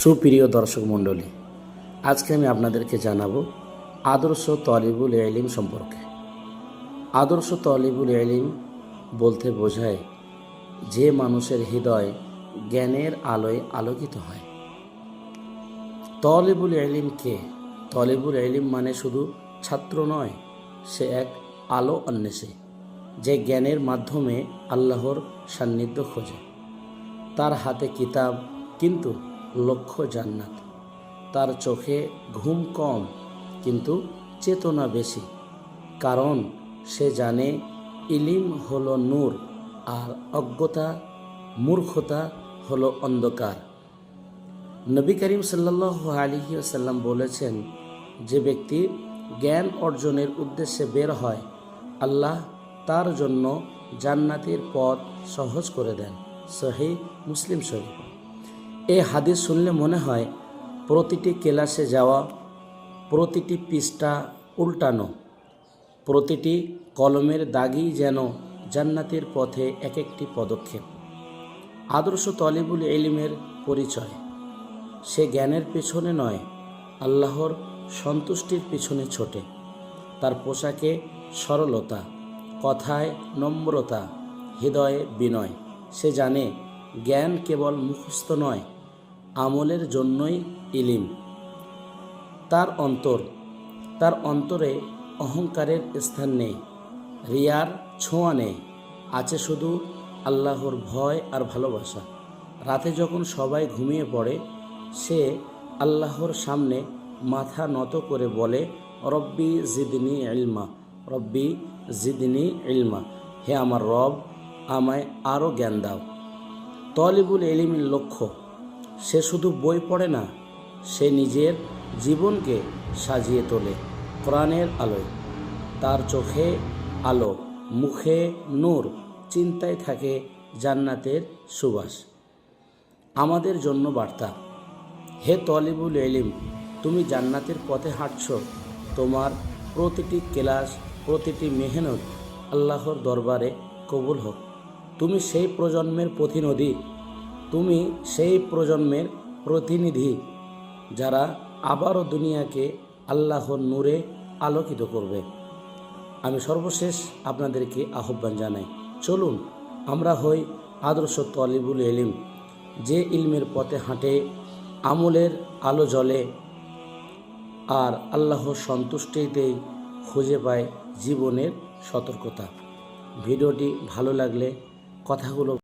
সুপ্রিয় দর্শক মণ্ডলী, আজকে আমি আপনাদেরকে জানাবো আদর্শ তলিবুল ইলম সম্পর্কে। আদর্শ তলিবুল ইলম বলতে বোঝায় যে মানুষের হৃদয় জ্ঞানের আলোয় আলোকিত হয়। তলিবুল ইলম কে? তলিবুল ইলম মানে শুধু ছাত্র নয়, সে এক আলো অন্বেষী, যে জ্ঞানের মাধ্যমে আল্লাহর সান্নিধ্য খোঁজে। তার হাতে কিতাব কিন্তু লক্ষ্য জান্নাত। তার চোখে ঘুম কম কিন্তু চেতনা বেশি, কারণ সে জানে ইলিম হলো নূর আর অজ্ঞতা মূর্খতা হলো অন্ধকার। নবী করিম সাল্লাল্লাহু আলাইহি ওয়াসাল্লাম বলেছেন, যে ব্যক্তি জ্ঞান অর্জনের উদ্দেশ্যে বের হয়, আল্লাহ তার জন্য জান্নাতের পথ সহজ করে দেন। সহিহ মুসলিম শরীফ। এই হাদিস শুনলে মনে হয় প্রতিটি ক্লাসে যাওয়া, প্রতিটি পৃষ্ঠা উল্টানো, প্রতিটি কলমের দাগই যেন জান্নাতের পথে এক একটি পদক্ষেপ। আদর্শ তলিবুল ইলমের পরিচয়: সে জ্ঞানের পেছনে নয়, আল্লাহর সন্তুষ্টির পিছনে ছোটে। তার পোশাকে সরলতা, কথায় নম্রতা, হৃদয়ে বিনয়। সে জানে জ্ঞান কেবল মুখস্থ নয়, আমলের জন্যই ইলিম। তার অন্তরে অহংকারের স্থান নেই, রিয়ার ছোঁয়া নেই, আছে শুধু আল্লাহর ভয় আর ভালোবাসা। রাতে যখন সবাই ঘুমিয়ে পড়ে, সে আল্লাহর সামনে মাথা নত করে বলে, রব্বি জিদনি ইলমা, রব্বি জিদনি ইলমা, হে আমার রব, আমায় আরও জ্ঞান দাও। তলিবুল ইলমের লক্ষ্য: সে শুধু বই পড়ে না, সে নিজের জীবনকে সাজিয়ে তোলে কোরআনের আলোয়। তার চোখে আলো, মুখে নূর, চিন্তায় থাকে জান্নাতের সুবাস। আমাদের জন্য বার্তা: হে তলিবুল ইলম, তুমি জান্নাতের পথে হাঁটছ। তোমার প্রতিটি ক্লাস, প্রতিটি মেহনত আল্লাহর দরবারে কবুল হোক। তুমি সেই প্রজন্মের প্রতিনিধি যারা আবারও দুনিয়াকে আল্লাহর নূরে আলোকিত করবে। আমি সর্বশেষ আপনাদেরকে আহ্বান জানাই, চলুন আমরা হই আদর্শ তলিবুল ইলম, যে ইলমের পথে হাঁটে, আমলের আলো জ্বলে আর আল্লাহর সন্তুষ্টিতেই খুঁজে পায় জীবনের সতর্কতা। ভিডিওটি ভালো লাগলে কথাগুলো